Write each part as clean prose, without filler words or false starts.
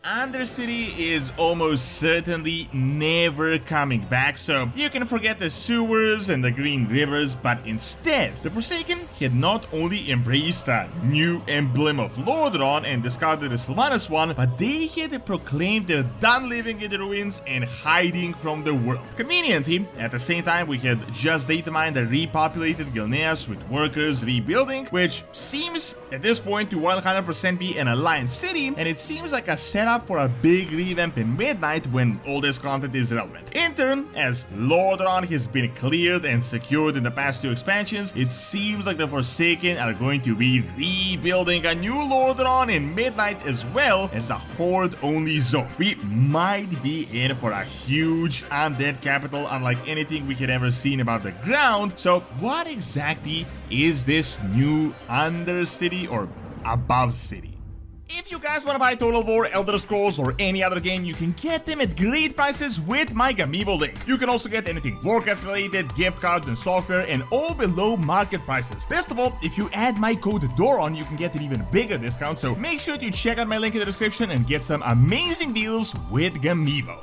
Undercity is almost certainly never coming back, so you can forget the sewers and the green rivers, but instead, the Forsaken had not only embraced a new emblem of Lordaeron and discarded the Sylvanas one, but they had proclaimed they're done living in the ruins and hiding from the world. Conveniently, at the same time, we had just datamined a repopulated Gilneas with workers rebuilding, which seems at this point to 100% be an Alliance city, and it seems like a setup for a big revamp in Midnight when all this content is relevant. In turn, as Lordaeron has been cleared and secured in the past two expansions, it seems like the Forsaken are going to be rebuilding a new Lordaeron in Midnight as well as a Horde-only zone. We might be in for a huge undead capital unlike anything we had ever seen above the ground. So what exactly is this new Undercity or above city? If you guys want to buy Total War, Elder Scrolls, or any other game, you can get them at great prices with my Gamivo link. You can also get anything Warcraft related, gift cards and software, and all below market prices. Best of all, if you add my code DORON, you can get an even bigger discount, so make sure to check out my link in the description and get some amazing deals with Gamivo.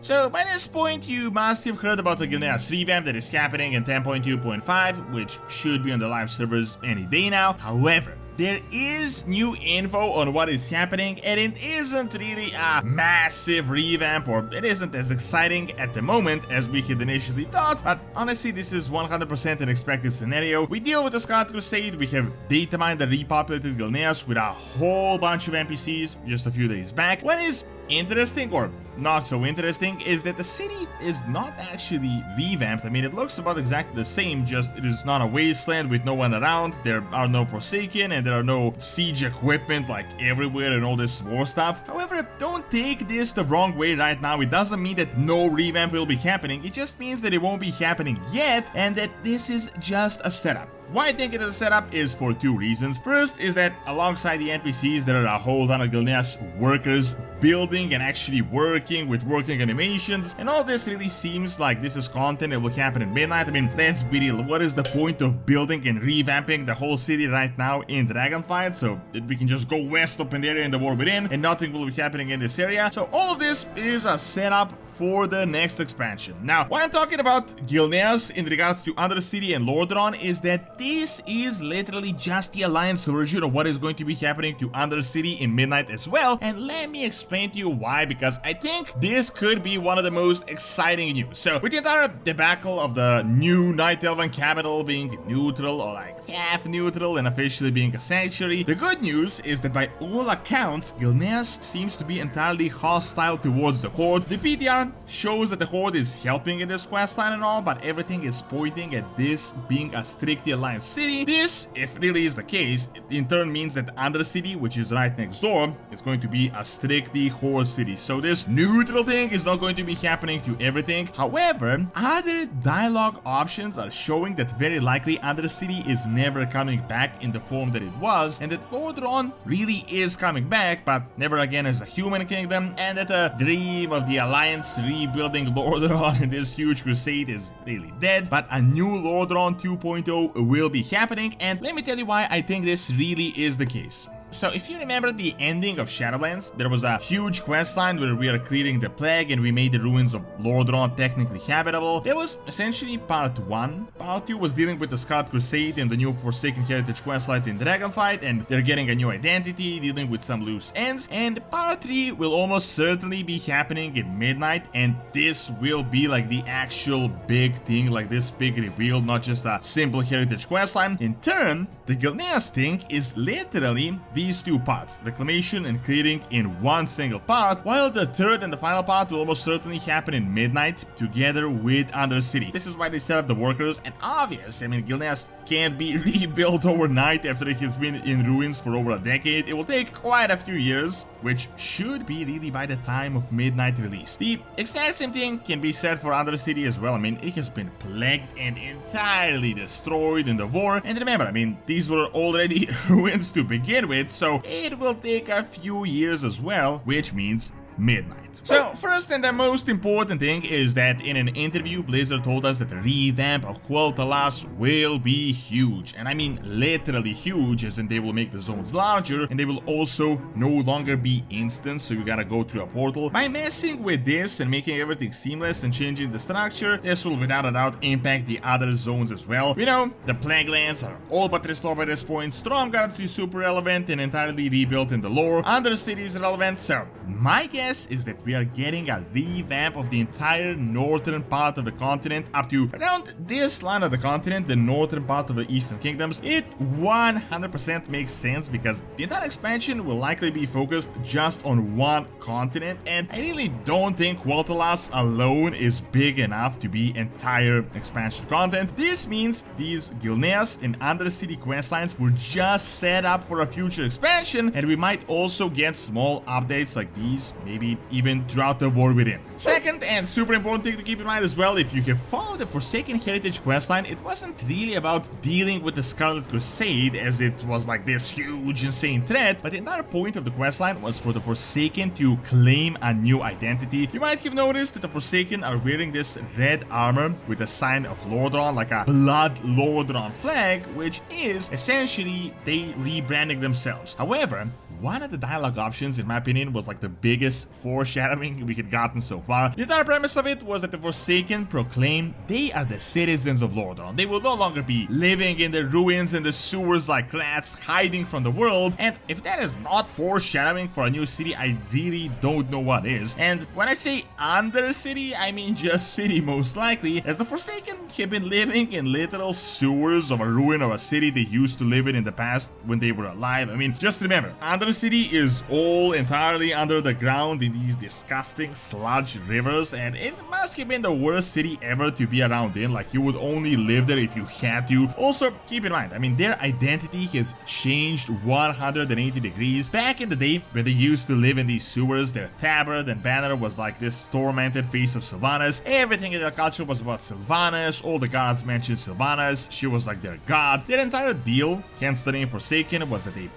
So by this point, you must have heard about the Gilneas revamp that is happening in 10.2.5, which should be on the live servers any day now. However, there is new info on what is happening, and it isn't really a massive revamp, or it isn't as exciting at the moment as we had initially thought, but honestly this is 100% an expected scenario. We deal with the Scarlet Crusade, we have data mined the repopulated Gilneas with a whole bunch of NPCs just a few days back. What is interesting, or not so interesting, is that the city is not actually revamped. I mean, it looks about exactly the same, just it is not a wasteland with no one around, there are no Forsaken, and there are no siege equipment like everywhere and all this war stuff. However, don't take this the wrong way right now. It doesn't mean that no revamp will be happening, it just means that it won't be happening yet, and that this is just a setup. Why I think it is a setup is for two reasons. First is that alongside the NPCs, there are a whole ton of Gilneas workers building and actually working with working animations, and all this really seems like this is content that will happen in Midnight. I mean, let's be real, what is the point of building and revamping the whole city right now in Dragonflight so that we can just go west of Pandaria in the War Within and nothing will be happening in this area? So all of this is a setup for the next expansion. Now, why I'm talking about Gilneas in regards to Undercity and Lordaeron is that this is literally just the Alliance version of what is going to be happening to Undercity in Midnight as well, and let me explain to you why, because I think this could be one of the most exciting news. So with the entire debacle of the new Night Elven capital being neutral or like half neutral and officially being a sanctuary, the good news is that by all accounts, Gilneas seems to be entirely hostile towards the Horde. The PTR shows that the Horde is helping in this questline and all, but everything is pointing at this being a strictly Alliance city. This, if really is the case, it in turn means that Undercity, which is right next door, is going to be a strictly Horde city. So this neutral thing is not going to be happening to everything. However, other dialogue options are showing that very likely Undercity is never coming back in the form that it was, and that Lordaeron really is coming back, but never again as a human kingdom, and that the dream of the Alliance rebuilding Lordaeron in this huge crusade is really dead, but a new Lordaeron 2.0 will be happening, and let me tell you why I think this really is the case. So if you remember the ending of Shadowlands, there was a huge questline where we are clearing the plague and we made the ruins of Lordaeron technically habitable. That was essentially part 1. Part 2 was dealing with the Scarlet Crusade and the new Forsaken Heritage questline in Dragonflight, and they're getting a new identity, dealing with some loose ends. And part 3 will almost certainly be happening in Midnight, and this will be like the actual big thing, like this big reveal, not just a simple Heritage questline. In turn, the Gilneas thing is literally these two parts, reclamation and clearing in one single part, while the third and the final part will almost certainly happen in Midnight together with Undercity. This is why they set up the workers, and obvious, I mean, Gilneas can't be rebuilt overnight after it has been in ruins for over a decade. It will take quite a few years, which should be really by the time of Midnight release. The exact same thing can be said for Undercity as well. I mean, it has been plagued and entirely destroyed in the war, and remember, I mean, these were already ruins to begin with, so it will take a few years as well, which means midnight. So first and the most important thing is that in an interview, Blizzard told us that the revamp of Quel'Thalas will be huge. And I mean literally huge, as in they will make the zones larger and they will also no longer be instant, so you gotta go through a portal. By messing with this and making everything seamless and changing the structure, this will without a doubt impact the other zones as well. You know, the Plague Lands are all but restored by this point, Stormguard is super relevant and entirely rebuilt in the lore, Undercity is relevant, so my guess is that we are getting a revamp of the entire northern part of the continent up to around this line of the continent, the northern part of the Eastern Kingdoms. It 100% makes sense because the entire expansion will likely be focused just on one continent, and I really don't think Quel'Thalas alone is big enough to be entire expansion content. This means these Gilneas and Undercity questlines were just set up for a future expansion, and we might also get small updates like these, maybe even throughout the War Within. Second, and super important thing to keep in mind as well, if you have followed the Forsaken Heritage questline, it wasn't really about dealing with the Scarlet Crusade as it was like this huge insane threat, but the entire point of the questline was for the Forsaken to claim a new identity. You might have noticed that the Forsaken are wearing this red armor with a sign of Lordaeron, like a blood Lordaeron flag, which is essentially they rebranding themselves. However, one of the dialogue options, in my opinion, was like the biggest foreshadowing we had gotten so far. The entire premise of it was that the Forsaken proclaim they are the citizens of Lordaeron. They will no longer be living in the ruins and the sewers like rats, hiding from the world. And if that is not foreshadowing for a new city, I really don't know what is. And when I say Undercity, I mean just city most likely, as the Forsaken have been living in literal sewers of a ruin of a city they used to live in the past when they were alive. I mean, just remember, Undercity is all entirely under the ground in these disgusting sludge rivers, and it must have been the worst city ever to be around in. Like, you would only live there if you had to. Also, keep in mind, I mean, their identity has changed 180 degrees. Back in the day, when they used to live in these sewers, their tabard and banner was like this tormented face of Sylvanas. Everything in their culture was about Sylvanas. All the gods mentioned Sylvanas. She was like their god. Their entire deal, hence the name Forsaken, was that they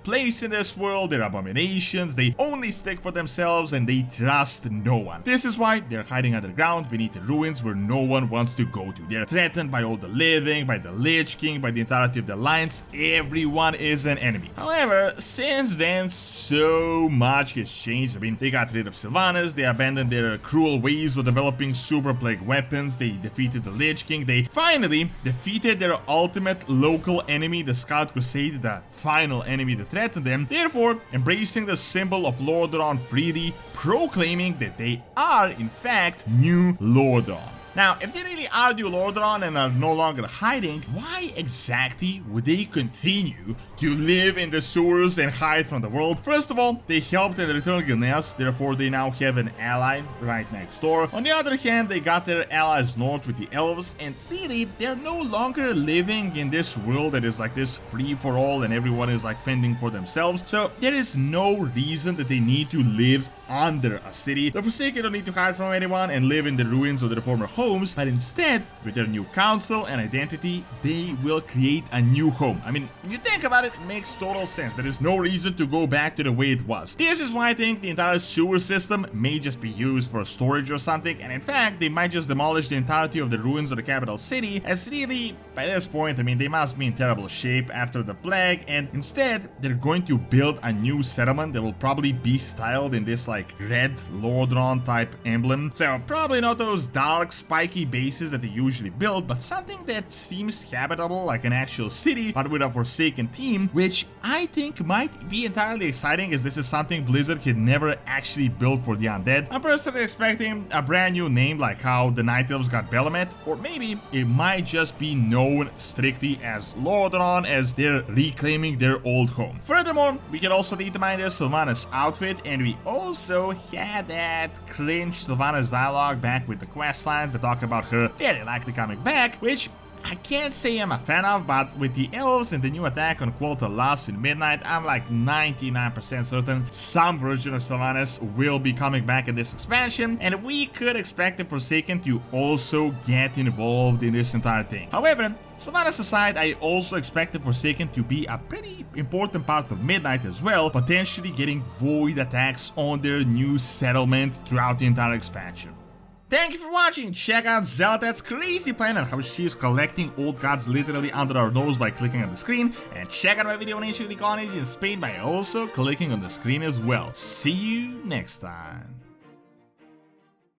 place in this world, they're abominations, they only stick for themselves, and they trust no one. This is why they're hiding underground beneath the ruins where no one wants to go to. They're threatened by all the living, by the Lich King, by the entirety of the Alliance. Everyone is an enemy. However, since then, so much has changed. I mean, they got rid of Sylvanas, they abandoned their cruel ways of developing super plague weapons, they defeated the Lich King, they finally defeated their ultimate local enemy, the Scarlet Crusade, the final enemy that threatened them, therefore embracing the symbol of Lordaeron freely, proclaiming that they are in fact New Lordaeron. Now, if they really are New Lordaeron and are no longer hiding, why exactly would they continue to live in the sewers and hide from the world? First of all, they helped in the Return of Gilneas, therefore they now have an ally right next door. On the other hand, they got their allies north with the elves, and really, they're no longer living in this world that is like this free-for-all and everyone is like fending for themselves. So there is no reason that they need to live under a city. The Forsaken don't need to hide from anyone and live in the ruins of their former homes, but instead, with their new council and identity, they will create a new home. I mean, when you think about it, it makes total sense. There is no reason to go back to the way it was. This is why I think the entire sewer system may just be used for storage or something, and in fact, they might just demolish the entirety of the ruins of the capital city, as really, by this point, I mean, they must be in terrible shape after the plague, and instead, they're going to build a new settlement that will probably be styled in this, like, red Lordaeron type emblem. So, probably not those dark, spiky bases that they usually build, but something that seems habitable, like an actual city, but with a Forsaken theme, which I think might be entirely exciting, as this is something Blizzard had never actually built for the undead. I'm personally expecting a brand new name, like how the Night Elves got Belomet, or maybe it might just be known strictly as Lordaeron, as they're reclaiming their old home. Furthermore, we can also need to mind their Sylvanas outfit, and we also had that cringe Sylvanas dialogue back with the questlines that talk about her very likely coming back, which I can't say I'm a fan of, but with the elves and the new attack on Quota Lost in Midnight, I'm like 99% certain some version of Sylvanas will be coming back in this expansion, and we could expect the Forsaken to also get involved in this entire thing. However, Sylvanas aside, I also expect the Forsaken to be a pretty important part of Midnight as well, potentially getting void attacks on their new settlement throughout the entire expansion. Thank you for watching. Check out Xelatet's crazy plan on how she's collecting old gods literally under our nose by clicking on the screen, and check out my video on ancient colonies in Spain by also clicking on the screen as well. See you next time.